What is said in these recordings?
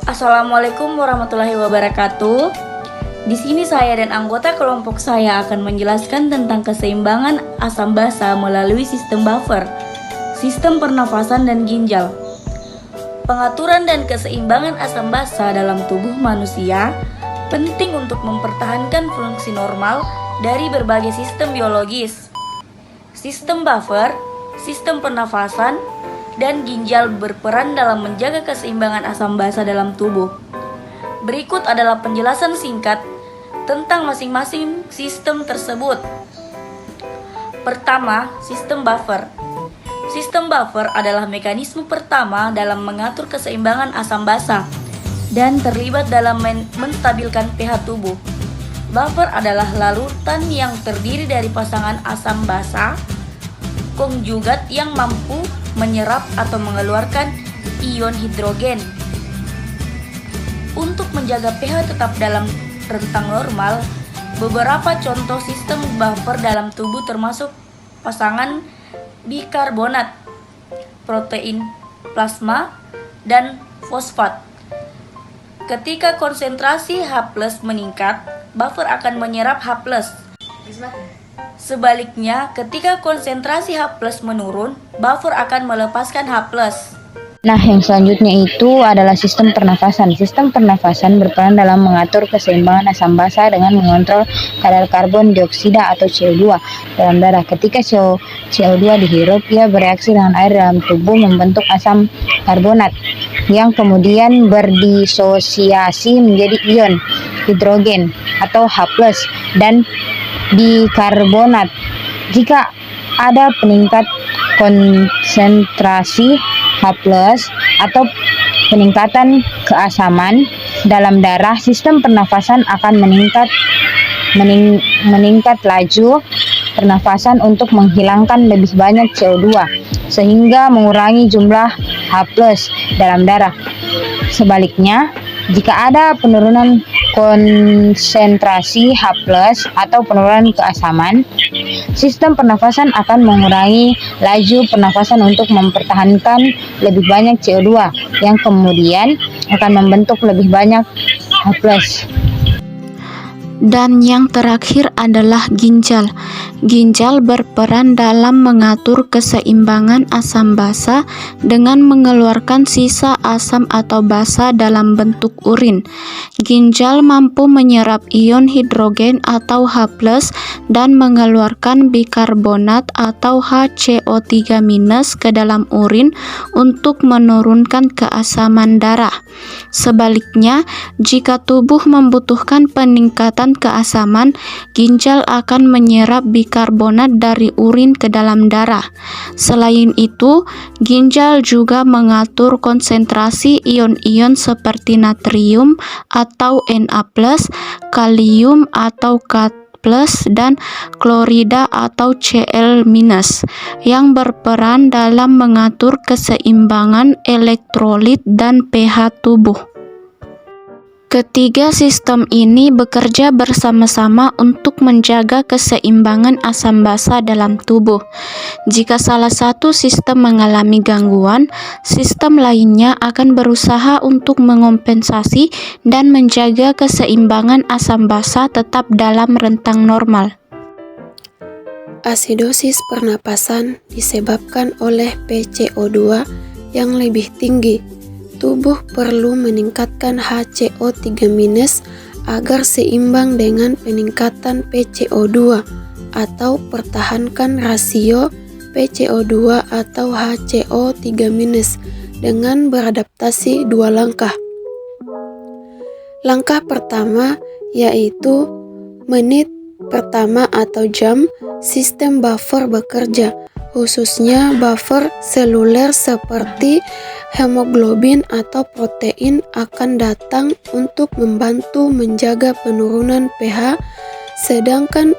Assalamualaikum warahmatullahi wabarakatuh. Di sini saya dan anggota kelompok saya akan menjelaskan tentang keseimbangan asam basa melalui sistem buffer, sistem pernafasan dan ginjal. Pengaturan dan keseimbangan asam basa dalam tubuh manusia penting untuk mempertahankan fungsi normal dari berbagai sistem biologis. Sistem buffer, sistem pernafasan, dan ginjal berperan dalam menjaga keseimbangan asam basa dalam tubuh. Berikut adalah penjelasan singkat tentang masing-masing sistem tersebut. Pertama, sistem buffer. Sistem buffer adalah mekanisme pertama dalam mengatur keseimbangan asam basa dan terlibat dalam menstabilkan pH tubuh. Buffer adalah larutan yang terdiri dari pasangan asam basa konjugat yang mampu menyerap atau mengeluarkan ion hidrogen. Untuk menjaga pH tetap dalam rentang normal, beberapa contoh sistem buffer dalam tubuh termasuk pasangan bikarbonat, protein plasma, dan fosfat. Ketika konsentrasi H+ meningkat, buffer akan menyerap H+. Sebaliknya, ketika konsentrasi H+ menurun, buffer akan melepaskan H+. Nah, yang selanjutnya itu adalah sistem pernafasan. Sistem pernafasan berperan dalam mengatur keseimbangan asam basa dengan mengontrol kadar karbon dioksida atau CO2 dalam darah. Ketika CO2 dihirup, ia bereaksi dengan air dalam tubuh membentuk asam karbonat yang kemudian berdisosiasi menjadi ion hidrogen atau H+ dan bikarbonat. Jika ada peningkat konsentrasi H+ atau peningkatan keasaman dalam darah, sistem pernafasan akan meningkat laju pernafasan untuk menghilangkan lebih banyak CO2 sehingga mengurangi jumlah H+ dalam darah. Sebaliknya, jika ada penurunan konsentrasi H+ atau penurunan keasaman, sistem pernafasan akan mengurangi laju pernafasan untuk mempertahankan lebih banyak CO2 yang kemudian akan membentuk lebih banyak H+. Dan yang terakhir adalah ginjal. Ginjal berperan dalam mengatur keseimbangan asam basa dengan mengeluarkan sisa asam atau basa dalam bentuk urin. Ginjal mampu menyerap ion hidrogen atau H+ dan mengeluarkan bikarbonat atau HCO3- ke dalam urin untuk menurunkan keasaman darah. Sebaliknya, jika tubuh membutuhkan peningkatan keasaman, ginjal akan menyerap bikarbonat dari urin ke dalam darah. Selain itu, ginjal juga mengatur konsentrasi ion-ion seperti natrium atau Na+, kalium atau K+, dan klorida atau Cl- yang berperan dalam mengatur keseimbangan elektrolit dan pH tubuh. Ketiga sistem ini bekerja bersama-sama untuk menjaga keseimbangan asam basa dalam tubuh. Jika salah satu sistem mengalami gangguan, sistem lainnya akan berusaha untuk mengompensasi dan menjaga keseimbangan asam basa tetap dalam rentang normal. Asidosis pernapasan disebabkan oleh PCO2 yang lebih tinggi. Tubuh perlu meningkatkan HCO3- agar seimbang dengan peningkatan PCO2 atau pertahankan rasio PCO2 atau HCO3- dengan beradaptasi dua langkah. Langkah pertama yaitu menit pertama atau jam sistem buffer bekerja, khususnya buffer seluler seperti hemoglobin atau protein akan datang untuk membantu menjaga penurunan pH, sedangkan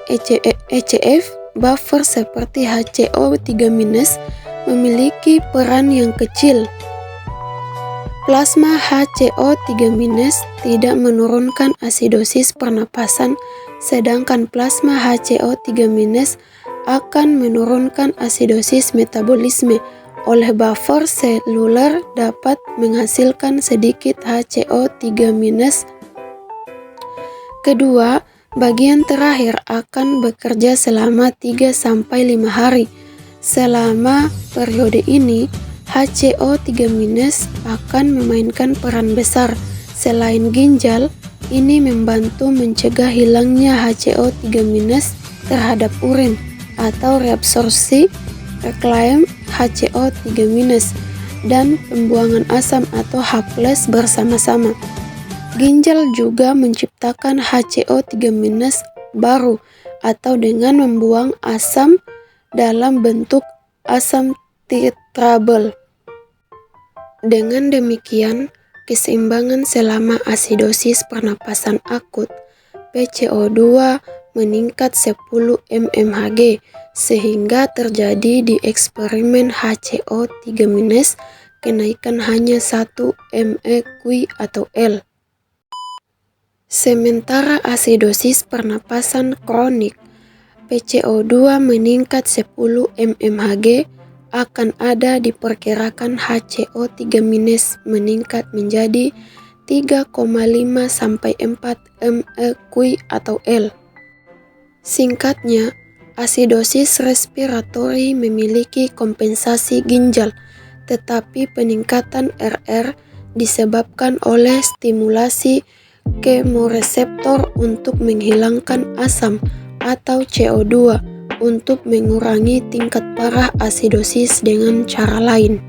ECF buffer seperti HCO3- memiliki peran yang kecil. Plasma HCO3- tidak menurunkan asidosis pernapasan, sedangkan plasma HCO3- akan menurunkan asidosis metabolisme oleh buffer seluler dapat menghasilkan sedikit HCO3-. Kedua, bagian terakhir akan bekerja selama 3-5 hari. Selama periode ini, HCO3- akan memainkan peran besar. Selain ginjal, ini membantu mencegah hilangnya HCO3- terhadap urin atau reabsorpsi reclaim HCO3- dan pembuangan asam atau H+ bersama-sama. Ginjal juga menciptakan HCO3- baru atau dengan membuang asam dalam bentuk asam titrable. Dengan demikian, keseimbangan selama asidosis pernapasan akut PCO2 meningkat 10 mmHg sehingga terjadi di eksperimen HCO3- kenaikan hanya 1 mEq atau L. Sementara asidosis pernapasan kronik PCO2 meningkat 10 mmHg akan ada diperkirakan HCO3- meningkat menjadi 3,5 sampai 4 mEq atau L. Singkatnya, asidosis respiratori memiliki kompensasi ginjal, tetapi peningkatan RR disebabkan oleh stimulasi kemoreseptor untuk menghilangkan asam atau CO2 untuk mengurangi tingkat parah asidosis dengan cara lain.